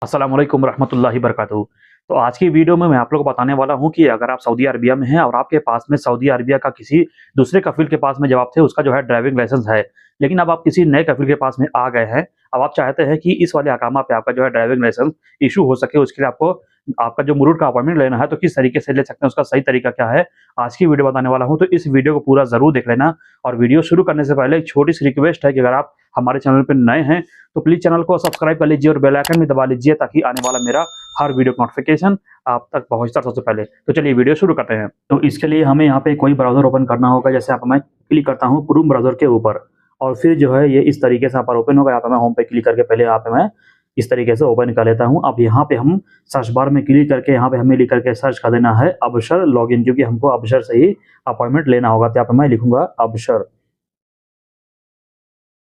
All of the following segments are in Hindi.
अस्सलाम वालेकुम रहमतुल्लाहि बरकातहू। तो आज की वीडियो में मैं आप लोगों को बताने वाला हूँ कि अगर आप सऊदी अरबिया में हैं और आपके पास में सऊदी अरबिया का किसी दूसरे कफ़ील के पास में जब आप थे उसका जो है ड्राइविंग लाइसेंस है, लेकिन अब आप किसी नए कफ़ील के पास में आ गए हैं। अब आप चाहते हैं कि इस वाले अकामा पे आपका जो है ड्राइविंग लाइसेंस इश्यू हो सके, उसके लिए आपको आपका जो मुरुड का अपॉइंटमेंट लेना है, तो किस तरीके से ले सकते हैं, उसका सही तरीका क्या है, आज की वीडियो बताने वाला हूँ। तो इस वीडियो को पूरा ज़रूर देख लेना। और वीडियो शुरू करने से पहले एक छोटी-सी रिक्वेस्ट है कि अगर आप हमारे चैनल पे नए हैं, तो प्लीज़ चैनल को सब्सक्राइब कर लीजिए और बेल आइकन भी दबा लीजिए ताकि आने वाला मेरा हर वीडियो का नोटिफिकेशन आप तक पहुँचता सबसे पहले। तो चलिए वीडियो शुरू करते हैं। तो इसके लिए हमें यहाँ पे कोई ब्राउज़र ओपन करना होगा। जैसे आप मैं क्लिक करता हूँ क्रोम ब्राउज़र के ऊपर और फिर जो है ये इस तरीके से यहाँ पर ओपन होगा। यहाँ पे मैं होम पे क्लिक करके पहले यहाँ पे मैं इस तरीके से ओपन कर लेता हूँ। अब यहाँ पे हम सर्च बार में क्लिक करके यहाँ पे हमें लिख करके सर्च कर देना है अबशर लॉगिन, क्योंकि हमको अबशर से ही अपॉइंटमेंट लेना होगा। तो यहाँ पे मैं लिखूंगा अबशर।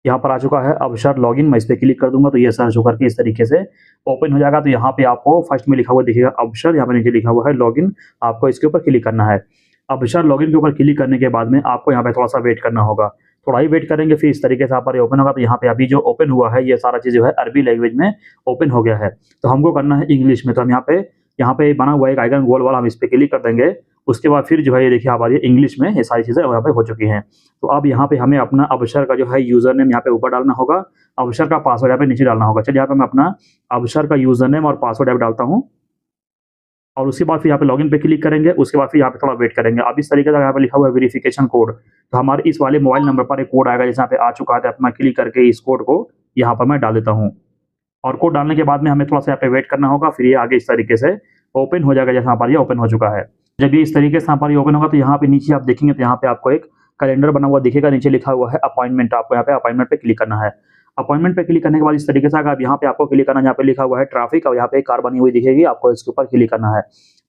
यहाँ पर आ चुका है अबशर लॉगिन, मैं इस पे क्लिक कर दूंगा तो ये सर्च होकर के इस तरीके से ओपन हो जाएगा। तो यहाँ पे आपको फर्स्ट में लिखा हुआ दिखेगा अबशर, यहाँ पे नीचे लिखा हुआ है लॉगिन, आपको इसके ऊपर क्लिक करना है। अबशर लॉगिन के ऊपर क्लिक करने के बाद में आपको यहाँ पे थोड़ा सा वेट करना होगा। थोड़ा ही वेट करेंगे, फिर इस तरीके से यहाँ पर ओपन होगा। तो यहाँ पे अभी जो ओपन हुआ है ये सारा चीज़ जो है अरबी लैंग्वेज में ओपन हो गया है। तो हमको करना है इंग्लिश में। तो हम यहाँ पे बना हुआ एक आइकन गोल वाला, हम इस पे क्लिक कर देंगे। उसके बाद फिर जो है ये देखिए आप आ रही है इंग्लिश में, ये सारी चीज़ें यहाँ पे हो चुकी हैं। तो अब यहाँ पे हमें अपना अबशर का जो है यूज़र नेम यहाँ पे ऊपर डालना होगा, अबशर का पासवर्ड यहाँ पे नीचे डालना होगा। चलिए यहाँ पे मैं अपना अबशर का यूज़र नेम और पासवर्ड यहाँ पे डालता हूँ और उसके बाद फिर यहाँ पे लॉगिन पे क्लिक करेंगे। उसके बाद फिर यहाँ पे थोड़ा वेट करेंगे। अब इस तरीके से यहाँ पे लिखा हुआ है वेरिफिकेशन कोड, तो हमारे इस वाले मोबाइल नंबर पर एक कोड आएगा, जैसे यहाँ पे आ चुका है। तो अपना क्लिक करके इस कोड को यहाँ पर मैं डाल देता हूँ और कोड डालने के बाद में हमें थोड़ा सा यहाँ पे वेट करना होगा। फिर ये आगे इस तरीके से ओपन हो जाएगा, जैसे यहाँ पर ये ओपन हो चुका है। जब ये इस तरीके से यहाँ पर ये ओपन होगा तो यहाँ पे नीचे आप देखेंगे तो यहाँ पे आपको एक कैलेंडर बना हुआ दिखेगा, नीचे लिखा हुआ है अपॉइंटमेंट। आपको यहाँ पे अपॉइंटमेंट पे क्लिक करना है। अपॉइंटमेंट पे क्लिक करने के बाद इस तरीके से आगे अब यहाँ पे आपको क्लिक करना है, यहाँ पे लिखा हुआ है ट्रैफिक और यहाँ पे एक कार बनी हुई दिखेगी, आपको इसके ऊपर क्लिक करना है।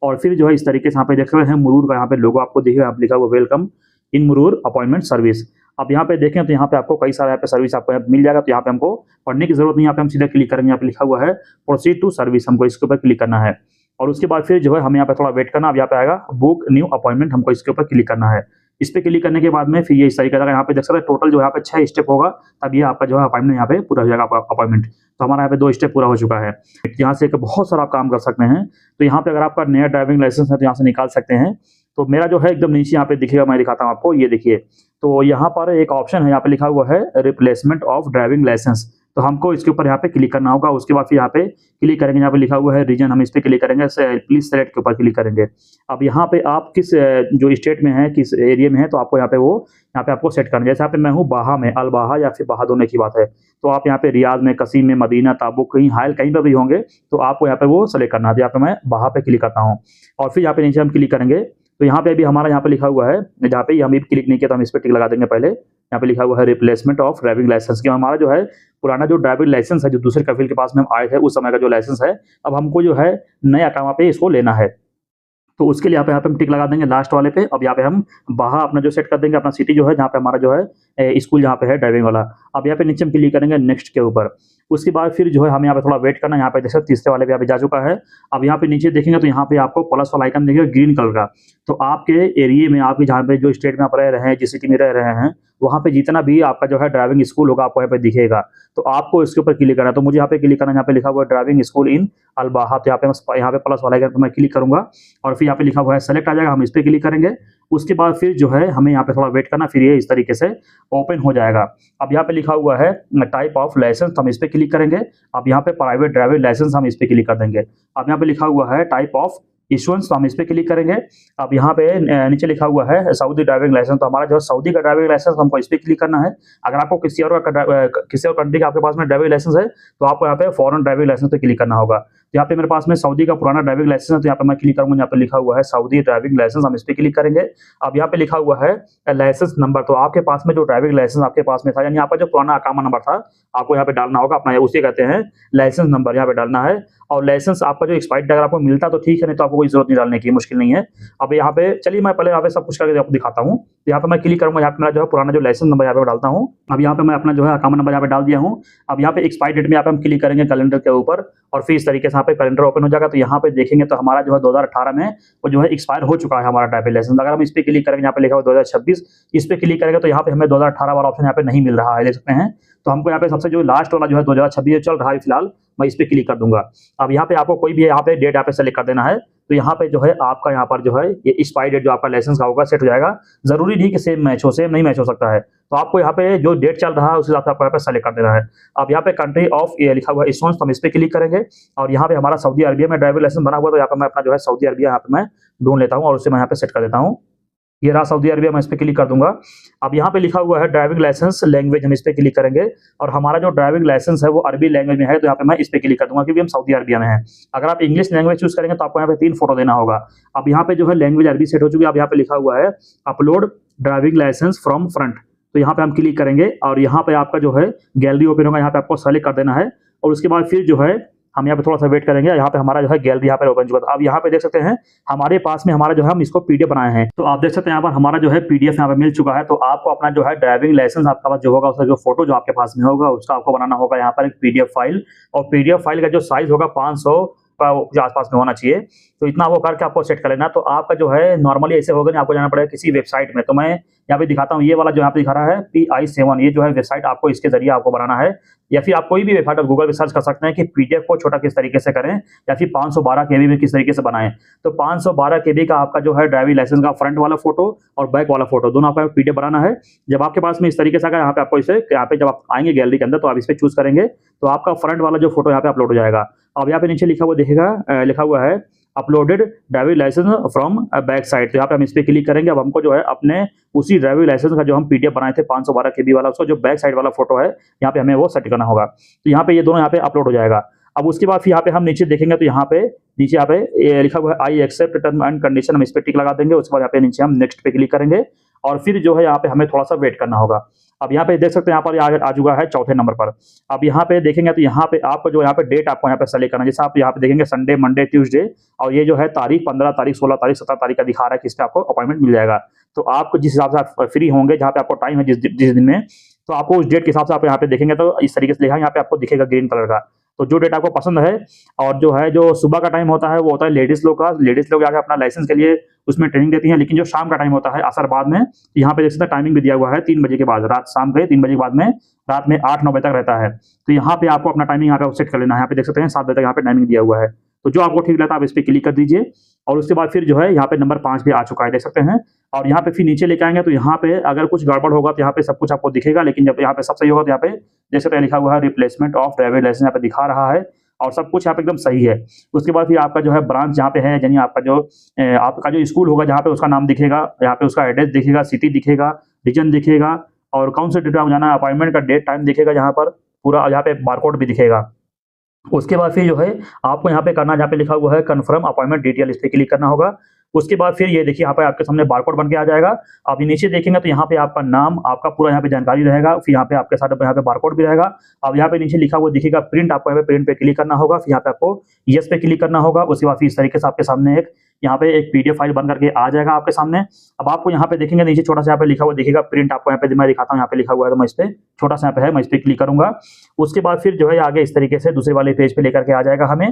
और फिर जो है इस तरीके से यहाँ पे देख रहे हैं मुरूर का यहाँ पे लोगो आपको दिखेगा, यहाँ पे लिखा हुआ वेलकम इन मुरूर अपॉइंटमेंट सर्विस। अब यहाँ पे देखें तो यहाँ पे आपको कई सारे यहाँ पे सर्विस आपको मिल जाएगा। तो यहाँ पे हमको पढ़ने की जरूरत नहीं, यहाँ पे हम सीधा क्लिक करेंगे। यहाँ पे लिखा हुआ है प्रोसीड टू सर्विस, हमको इसके ऊपर क्लिक करना है और उसके बाद फिर जो है हमें यहाँ पे थोड़ा वेट करना। अब यहाँ पे आएगा बुक न्यू अपॉइंटमेंट, हमको इसके ऊपर क्लिक करना है। इस पे क्लिक करने के बाद में फिर ये इस तरीके से यहाँ पे देख सकते हैं टोटल जो यहाँ पे 6 स्टेप होगा, तब ये आपका जो है अपॉइंटमेंट यहाँ पे पूरा हो जाएगा अपॉइंटमेंट। तो हमारा यहाँ पे 2 स्टेप पूरा हो चुका है। यहाँ से बहुत सारा आप काम कर सकते हैं। तो यहाँ पे अगर आपका नया ड्राइविंग लाइसेंस है तो यहाँ से निकाल सकते हैं। तो मेरा जो है एकदम नीचे यहाँ पे दिखेगा, मैं दिखाता हूँ आपको, ये देखिए। तो यहाँ पर एक ऑप्शन है, यहाँ पे लिखा हुआ है रिप्लेसमेंट ऑफ ड्राइविंग लाइसेंस। तो हमको इसके ऊपर यहाँ पे क्लिक करना होगा। उसके बाद फिर यहाँ पे क्लिक करेंगे, यहाँ पे लिखा हुआ है रीजन, हम इस पे क्लिक करेंगे, प्लीज सेलेक्ट के ऊपर क्लिक करेंगे। अब यहाँ पे आप किस जो स्टेट में है, किस एरिया में है, तो आपको यहाँ पे आपको सेट करना है। जैसे यहाँ पे मैं हूँ बाहा में, अल बाहा या फिर बाहा दोनों की बात है। तो आप यहाँ पे रियाज में, कसीम में, मदीना, ताबुक, कहीं हायल कहीं पर भी होंगे तो आपको यहाँ पे वो सेलेक्ट करना है। यहाँ पे मैं बाहा पे क्लिक करता हूँ और फिर यहाँ पे नीचे हम क्लिक करेंगे। तो यहाँ पे अभी हमारा यहाँ पे लिखा हुआ है, जहाँ पे हम क्लिक नहीं किया तो हम इस पे टिक लगा देंगे पहले। यहाँ पे लिखा हुआ है रिप्लेसमेंट ऑफ ड्राइविंग लाइसेंस, कि हमारा जो है पुराना जो ड्राइविंग लाइसेंस है, जो दूसरे कफिल के पास में हम आए थे उस समय का जो लाइसेंस है, अब हमको जो है नया अकामा पे इसको लेना है। तो उसके लिए यहाँ पे हम टिक लगा देंगे लास्ट वाले पे। अब यहाँ पे हम बाहा अपना जो सेट कर देंगे, अपना सिटी जो है जहाँ पे हमारा जो है स्कूल जहाँ पे है ड्राइविंग वाला। अब यहाँ पे नीचे हम क्लिक करेंगे नेक्स्ट के ऊपर। उसके बाद फिर जो है हमें यहाँ पे थोड़ा वेट करना है। यहाँ पे जैसे तीसरे वाले पे यहाँ पे जा चुका है। अब यहाँ पे नीचे देखेंगे तो यहाँ पे आपको प्लस वाला आइकन दिखेगा ग्रीन कलर का। तो आपके एरिया में, आपके जहाँ पे जो स्टेट में आप रह रहे हैं, जिस सिटी में रह रहे हैं, वहाँ पे जितना भी आपका जो है ड्राइविंग स्कूल होगा आपको यहाँ पे दिखेगा। तो आपको इसके ऊपर क्लिक करना है। तो मुझे यहाँ पे क्लिक करना है, यहाँ पे लिखा हुआ है ड्राइविंग स्कूल इन अल बाहा। तो यहाँ पे प्लस वाला आइकन पे मैं क्लिक करूंगा और फिर यहाँ पे लिखा हुआ है सेलेक्ट आ जाएगा, हम इस पे क्लिक करेंगे। उसके बाद फिर जो है हमें यहाँ पे थोड़ा वेट करना, फिर ये इस तरीके से ओपन हो जाएगा। अब यहाँ पे लिखा हुआ है टाइप ऑफ लाइसेंस, हम इस पे क्लिक करेंगे। अब यहाँ पे प्राइवेट ड्राइविंग लाइसेंस, हम इस पे क्लिक कर देंगे। अब यहाँ पे लिखा हुआ है टाइप ऑफ इशुएंस, तो हम इस पे क्लिक करेंगे। अब यहाँ पे नीचे लिखा हुआ है सऊदी ड्राइविंग लाइसेंस, तो हमारा जो है सऊदी का ड्राइविंग लाइसेंस, हमको इस पे क्लिक करना है। अगर आपको किसी और कंट्री का आपके पास में ड्राइविंग लाइसेंस है तो आपको यहाँ पे फॉरेन ड्राइविंग लाइसेंस पे क्लिक करना होगा। यहाँ पे मेरे पास में सऊदी का पुराना ड्राइविंग लाइसेंस है, तो यहाँ पे मैं क्लिक करूंगा, यहाँ पे लिखा हुआ है सऊदी ड्राइविंग लाइसेंस, हम इस पे क्लिक करेंगे। अब यहाँ पे लिखा हुआ है लाइसेंस नंबर, तो आपके पास में जो ड्राइविंग लाइसेंस आपके पास में था, यानी आपका जो पुराना अकामा नंबर था, आपको यहाँ पे डालना होगा अपना, उसे कहते हैं लाइसेंस नंबर, यहाँ पे डालना है। और लाइसेंस आपका जो एक्सपायर्ड अगर आपको मिलता तो ठीक है, नहीं तो आपको कोई जरूरत नहीं डालने की, मुश्किल नहीं है। अब यहाँ पे चलिए मैं पहले यहाँ पे सब कुछ करके आपको दिखाता हूँ। यहाँ पे मैं क्लिक करूंगा, यहाँ पे मेरा जो है पुराना जो लाइसेंस नंबर यहाँ पे डालता हूँ। अब यहाँ पे मैं अपना जो है अकामा नंबर यहाँ पे डाल दिया हूँ। अब यहाँ पे एक्सपायरी डेट में यहाँ पे हम क्लिक करेंगे कैलेंडर के ऊपर और फिर इस तरीके से यहाँ पे कैलेंडर ओपन हो जाएगा। तो यहाँ पे देखेंगे तो हमारा जो है 2018 में वो जो है एक्सपायर हो चुका है हमारा ड्राइविंग लाइसेंस। अगर हम इस पे क्लिक करेंगे, यहाँ पे लिखा हुआ 2026, इस पे क्लिक करेंगे तो यहाँ पे हमें 2018 वाला ऑप्शन यहाँ पे नहीं मिल रहा है, देख सकते हैं। तो हमको यहाँ पे सबसे जो लास्ट वाला जो है 2026 चल रहा है फिलहाल, मैं इस पे क्लिक कर दूंगा। अब यहाँ पे आपको कोई भी यहाँ पे डेट यहाँ पे सेलेक्ट कर देना है। तो यहाँ पे जो है आपका यहाँ पर जो है ये एक्सपायरी डेट जो आपका लाइसेंस का होगा सेट हो जाएगा। जरूरी नहीं कि सेम मैच हो, सेम नहीं मैच हो सकता है। तो आपको यहाँ पे जो डेट चल रहा है उस हिसाब से आपको यहाँ पे सेलेक्ट कर देना है। अब यहाँ पे कंट्री ऑफ ये लिखा हुआ है इश्यूएंस, तो हम इस पे क्लिक करेंगे और यहाँ पे हमारा सऊदी अरबिया में ड्राइविंग लाइसेंस बना हुआ, तो यहाँ पे मैं अपना जो है सऊदी अरबिया यहाँ पे मैं ढूंढ लेता हूँ और उसे मैं यहाँ पे सेट कर देता हूँ। ये रहा सऊदी अरबिया, मैं इस पे क्लिक कर दूंगा। अब यहाँ पे लिखा हुआ है ड्राइविंग लाइसेंस लैंग्वेज, हम इस पे क्लिक करेंगे और हमारा जो ड्राइविंग लाइसेंस है वो अरबी लैंग्वेज में है, तो यहाँ पे मैं इस पे क्लिक कर दूंगा क्योंकि हम सऊदी अरबिया में हैं। अगर आप इंग्लिश लैंग्वेज चूज करेंगे तो आपको यहाँ पे 3 फोटो देना होगा। अब यहाँ पे जो है लैंग्वेज अरबी सेट हो चुकी है। अब यहाँ पे लिखा हुआ है upload driving licence from front, तो यहाँ पे हम क्लिक करेंगे और यहाँ पे आपका जो है गैलरी ओपन होगा, यहाँ पे आपको सेलेक्ट कर देना है और उसके बाद फिर जो है हम यहाँ पे थोड़ा सा वेट करेंगे। यहाँ पे हमारा जो है गैलरी यहाँ पे ओपन चुका था। अब यहाँ पे देख सकते हैं हमारे पास में हमारा जो है हम इसको पीडीएफ बनाए हैं, तो आप देख सकते हैं यहाँ पर हमारा जो है पीडीएफ यहाँ पे मिल चुका है। तो आपको अपना जो है ड्राइविंग लाइसेंस आपका पास जो होगा उसका जो फोटो जो आपके पास में होगा उसका आपको बनाना होगा यहाँ पर एक पीडीएफ फाइल, और पीडीएफ फाइल का जो साइज होगा 500 का आसपास में होना चाहिए। तो इतना वो करके आपको सेट कर लेना। तो आपका जो है नॉर्मली ऐसे होगा नहीं, आपको जाना पड़ेगा किसी वेबसाइट में। तो मैं यहाँ पे दिखाता हूँ, ये वाला जो यहाँ पे दिखा रहा है PI7, ये जो है वेबसाइट आपको इसके जरिए आपको बनाना है, या फिर आप कोई भी वेबसाइट गूगल पे सर्च कर सकते हैं कि पीडीएफ को छोटा किस तरीके से करें या फिर 512 KB में किस तरीके से बनाएं। तो 512 KB का आपका जो है ड्राइविंग लाइसेंस का फ्रंट वाला फोटो और बैक वाला फोटो दोनों आपका पीडीएफ बनाना है। जब आपके पास में इस तरीके से आएगा यहाँ पे आपको इसे यहाँ पे जब आप आएंगे गैलरी के अंदर तो आप इस पे चूज करेंगे तो आपका फ्रंट वाला जो फोटो यहाँ पे अपलोड हो जाएगा। अब यहाँ पे नीचे लिखा हुआ दिखेगा, लिखा हुआ है uploaded driving licence from back side, तो यहाँ पे हम इस पे क्लिक करेंगे। अब हमको जो है अपने उसी ड्राइविंग लाइसेंस का जो हम पीडीएफ बनाए थे 512 KB वाला, उसका जो बैक साइड वाला फोटो है यहाँ पे हमें वो सेट करना होगा। तो यहाँ पे ये दोनों यहाँ पे अपलोड हो जाएगा। अब उसके बाद फिर यहाँ पे हम नीचे देखेंगे तो यहाँ पे नीचे यहाँ पे लिखा हुआ है I accept term and condition, हम इस पे टिक लगा देंगे। उसके बाद यहाँ पे नीचे हम नेक्स्ट पे क्लिक करेंगे और फिर जो है यहाँ पे हमें थोड़ा सा वेट करना होगा। अब यहाँ पे देख सकते हैं यहाँ पर आ चुका है चौथे नंबर पर। अब यहाँ पे देखेंगे तो यहाँ पे आपको जो यहाँ पे डेट आपको यहाँ पे सेलेक्ट करना है। जैसे आप यहाँ पे देखेंगे संडे, मंडे, ट्यूसडे, और ये जो है तारीख 15 तारीख, 16 तारीख, 17 तारीख का दिखा रहा है कि इस पे आपको अपॉइंटमेंट मिल जाएगा। तो आपको जिस हिसाब से आप फ्री होंगे, जहाँ पे आपको टाइम है जिस दिन में, तो आपको उस डेट के हिसाब से आप यहाँ पे देखेंगे तो इस तरीके से लिखा है, यहाँ पे आपको दिखेगा ग्रीन कलर का। तो जो डेट आपको पसंद है, और जो है जो सुबह का टाइम होता है वो होता है लेडीज लोग का, लेडीज लोग जाकर अपना लाइसेंस के लिए उसमें ट्रेनिंग देती हैं। लेकिन जो शाम का टाइम होता है असर बाद में, यहाँ पे देख सकते हैं टाइमिंग भी दिया हुआ है 3 बजे के बाद, रात शाम के 3 बजे के बाद में रात में 8-9 बजे तक रहता है। तो यहाँ पे आपको अपना टाइमिंग यहाँ पे सेट कर लेना है। यहाँ पे देख सकते हैं 7 बजे तक यहाँ पे टाइमिंग दिया हुआ है। तो जो आपको ठीक लगता है आप इस पे क्लिक कर दीजिए और उसके बाद फिर जो है यहाँ पे नंबर 5 भी आ चुका है, देख सकते हैं। और यहाँ पे फिर नीचे लेके आएंगे तो यहाँ पे अगर कुछ गड़बड़ होगा तो यहाँ पे सब कुछ आपको दिखेगा, लेकिन जब यहाँ पे सब सही होगा तो यहाँ पे देख सकते हैं लिखा हुआ है रिप्लेसमेंट ऑफ ड्राइविंग लाइसेंस, यहाँ पे दिखा रहा है और सब कुछ यहाँ पे एकदम सही है। उसके बाद फिर आपका जो है ब्रांच जहाँ पे है, यानी आपका जो स्कूल होगा जहाँ पे उसका नाम दिखेगा, यहाँ पे उसका एड्रेस दिखेगा, सिटी दिखेगा, रीजन दिखेगा और कौन से डेट में जाना है, अपॉइंटमेंट का डेट टाइम दिखेगा, यहाँ पर पूरा यहाँ पे बारकोड भी दिखेगा। उसके बाद फिर जो है आपको यहाँ पे करना, जहाँ पे लिखा हुआ है कन्फर्म अपॉइंटमेंट डिटेल, इस पे क्लिक करना होगा। उसके बाद फिर ये देखिए यहाँ पे आपके सामने बारकोड बन के आ जाएगा। आप ये नीचे देखेंगे तो यहाँ पे आपका नाम, आपका पूरा यहाँ पे जानकारी रहेगा, फिर यहाँ पे आपके साथ यहाँ पे बारकोड भी रहेगा। अब यहाँ पे नीचे लिखा हुआ दिखेगा प्रिंट, आपको यहाँ पे प्रिंट पे क्लिक करना होगा, फिर यहाँ पे आपको यस पे क्लिक करना होगा। उसके बाद फिर इस तरीके से आपके सामने एक यहाँ पे एक पीडीएफ फाइल बन करके आ जाएगा आपके सामने। अब आपको यहाँ पे देखेंगे नीचे छोटा सा यहाँ पे लिखा हुआ दिखेगा प्रिंट, आपको यहाँ पे मैं दिखाता हूँ, यहाँ पे लिखा हुआ है तो मैं इस पे छोटा सा यहाँ पे है, मैं इस पे क्लिक करूंगा। उसके बाद फिर जो है आगे इस तरीके से दूसरे वाले पेज पे लेकर के आ जाएगा हमें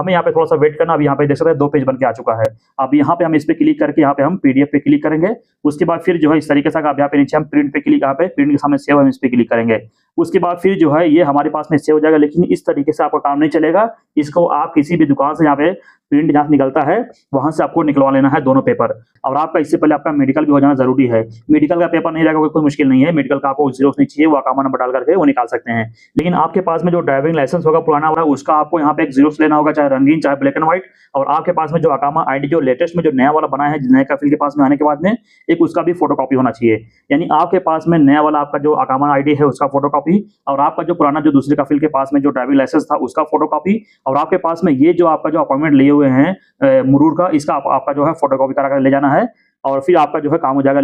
यहाँ पे थोड़ा सा वेट करना। अब यहाँ पे देख सकते हैं 2 पेज बन के आ चुका है। अब यहाँ पे हम इस पे क्लिक करके यहाँ पे हम पीडीएफ पे क्लिक करेंगे। उसके बाद फिर जो है इस तरीके से अब यहाँ पे नीचे हम प्रिंट पे क्लिक, यहाँ पे प्रिंट के सामने सेव हम इस पे क्लिक करेंगे। उसके बाद फिर जो है ये हमारे पास में सेव हो जाएगा। लेकिन इस तरीके से आपका काम नहीं चलेगा, इसको आप किसी भी दुकान से यहाँ पे प्रिंट जहाँ निकलता है वहां से आपको निकलवा लेना है दोनों पेपर। और आपका इससे पहले आपका मेडिकल भी हो जाना जरूरी है। मेडिकल का पेपर नहीं रहेगा कोई मुश्किल नहीं है, मेडिकल का आपको जीरोक्स नहीं चाहिए, वो अकामा नंबर डाल करके वो निकाल सकते हैं। लेकिन आपके पास में जो ड्राइविंग लाइसेंस होगा पुराना वाला, उसका आपको यहाँ पे एक जीरोक्स लेना होगा, चाहे रंगीन चाहे ब्लैक एंड व्हाइट। और आपके पास में जो अकामा आईडी जो लेटेस्ट में जो नया वाला बना है, नया कफिल के पास में आने के बाद में एक उसका भी फोटोकॉपी होना चाहिए। यानी आपके पास में नया वाला आपका जो अकामा आईडी है उसका फोटोकॉपी, और आपका जो पुराना जो दूसरे कफिल के पास में जो ड्राइविंग लाइसेंस था उसका फोटोकॉपी, और आपके पास में ये जो आपका जो अपॉइंटमेंट लिए हुए हैं मुरूर का, इसका आपका जो है फोटोकॉपी करा कर ले जाना है और फिर आपका जो है काम हो जाएगा।